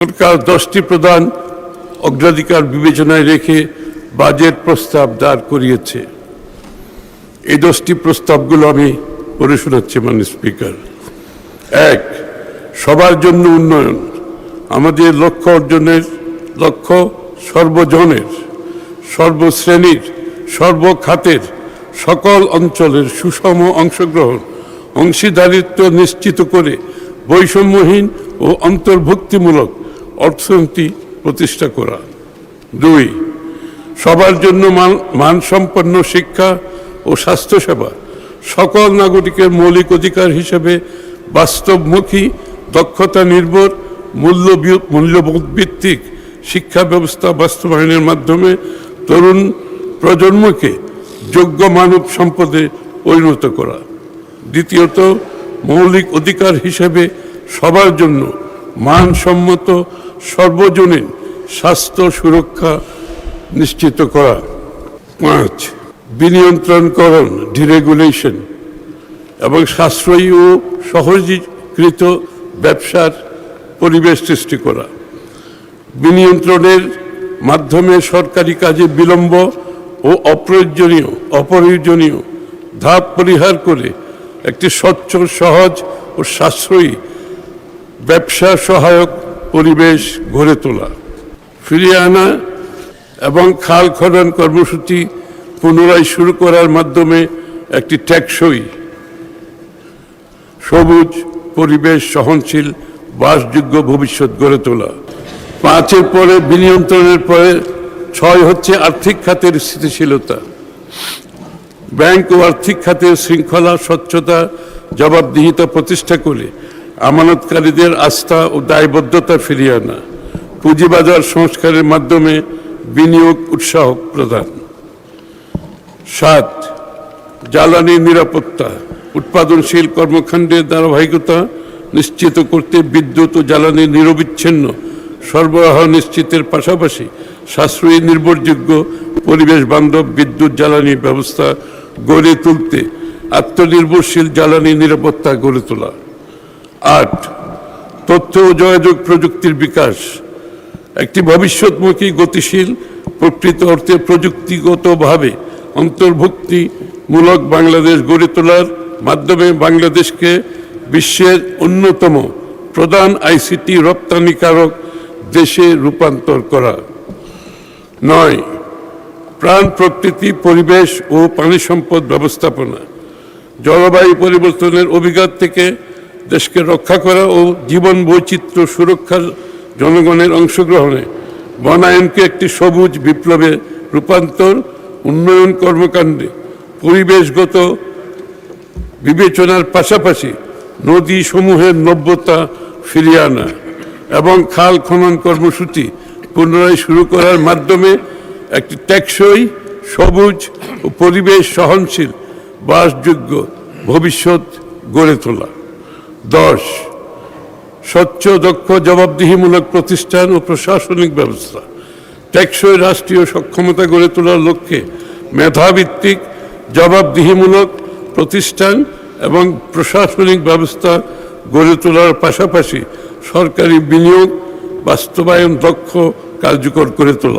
সরকার 10টি প্রধান অগ্রাধিকার বিবেচনায় রেখে বাজেট প্রস্তাব দাঁড় করিয়েছে। এই 10টি প্রস্তাবগুলো আমি পড়ে শোনাচ্ছি মাননীয় স্পিকার। 1, সবার জন্য উন্নয়ন। আমাদের লক্ষ্য অর্জনের লক্ষ্য সর্বজনের, সর্বশ্রেণীর, সর্বখাতের, সকল অঞ্চলের সুষম অংশগ্রহণ, অংশীদারিত্ব নিশ্চিত করে বৈষম্যহীন ও অন্তর্ভুক্তিমূলক অর্থনীতি প্রতিষ্ঠা করা। 2, সবার জন্য মানসম্পন্ন শিক্ষা ও স্বাস্থ্যসেবা সকল নাগরিকের মৌলিক অধিকার হিসেবে বাস্তবমুখী, দক্ষতা নির্ভর, মূল্যবোধ ভিত্তিক শিক্ষা ব্যবস্থা বাস্তবায়নের মাধ্যমে তরুণ প্রজন্মকে যোগ্য মানব সম্পদে পরিণত করা। দ্বিতীয়ত, মৌলিক অধিকার হিসেবে সবার জন্য মানসম্মত সর্বজনীন স্বাস্থ্য সুরক্ষা নিশ্চিত করা। 5, বিনিয়ন্ত্রণকরণ, ডিরেগুলেশন এবং সাশ্রয়ী ও সহজীকৃত ব্যবসার পরিবেশ সৃষ্টি করা। বিনিয়ন্ত্রণের মাধ্যমে সরকারি কাজে বিলম্ব ও অপ্রয়োজনীয় ধাপ পরিহার করে একটি স্বচ্ছ, সহজ ও সাশ্রয়ী ব্যবসা সহায়ক পরিবেশ গড়ে তোলা। ফিরিয়ে আনা এবং খাল খনন কর্মসূচি পুনরায় শুরু করার মাধ্যমে একটি টেকসই, সবুজ, পরিবেশ সহনশীল, বাসযোগ্য ভবিষ্যৎ গড়ে তোলা। 5-এর পরে বিনিয়ন্ত্রণের পরে 6 হচ্ছে আর্থিক খাতের স্থিতিশীলতা। ব্যাংক ও আর্থিক খাতের শৃঙ্খলা, স্বচ্ছতা, জবাবদিহিতা প্রতিষ্ঠা করে আমানতকারীদের আস্থা ও দায়বদ্ধতা ফিরিয়ে আনা। পুঁজিবাজার সংস্কারের মাধ্যমে বিনিয়োগ উৎসাহ প্রদান। 7, জ্বালানি নিরাপত্তা। উৎপাদনশীল কর্মকাণ্ডের ধারাবাহিকতা নিশ্চিত করতে বিদ্যুৎ ও জ্বালানি নিরবিচ্ছিন্ন সরবরাহ নিশ্চিতের পাশাপাশি সাশ্রয়ী, নির্ভরযোগ্য, পরিবেশ বান্ধব বিদ্যুৎ জ্বালানি ব্যবস্থা গড়ে তুলতে আত্মনির্ভরশীল জ্বালানি নিরাপত্তা গড়ে তোলা। 8, তথ্য ও যোগাযোগ প্রযুক্তির বিকাশ। একটি ভবিষ্যৎমুখী, গতিশীল, প্রকৃত অর্থে প্রযুক্তিগতভাবে অন্তর্ভুক্তিমূলক বাংলাদেশ গড়ে তোলার মাধ্যমে বাংলাদেশকে বিশ্বের অন্যতম প্রধান আইসিটি রপ্তানিকারক দেশে রূপান্তর করা। 9, প্রাণ প্রকৃতি, পরিবেশ ও পানি সম্পদ ব্যবস্থাপনা। জলবায়ু পরিবর্তনের অভিঘাত থেকে দেশকে রক্ষা করা ও জীবন বৈচিত্র্য সুরক্ষার জনগণের অংশগ্রহণে বনায়নকে একটি সবুজ বিপ্লবে রূপান্তর, উন্নয়ন কর্মকাণ্ডে পরিবেশগত বিবেচনার পাশাপাশি নদী সমূহের নব্যতা ফিরিয়ে আনা এবং খাল খনন কর্মসূচি পুনরায় শুরু করার মাধ্যমে একটি টেকসই, সবুজ ও পরিবেশ সহনশীল, বাসযোগ্য ভবিষ্যৎ গড়ে তোলা। 10, স্বচ্ছ, দক্ষ, জবাবদিহিমূলক প্রতিষ্ঠান ও প্রশাসনিক ব্যবস্থা। টেকসই রাষ্ট্রীয় সক্ষমতা গড়ে তোলার লক্ষ্যে মেধাভিত্তিক, জবাবদিহিমূলক প্রতিষ্ঠান এবং প্রশাসনিক ব্যবস্থা গড়ে তোলার পাশাপাশি সরকারি বিনিয়োগ বাস্তবায়ন দক্ষ, কার্যকর করে তোলা।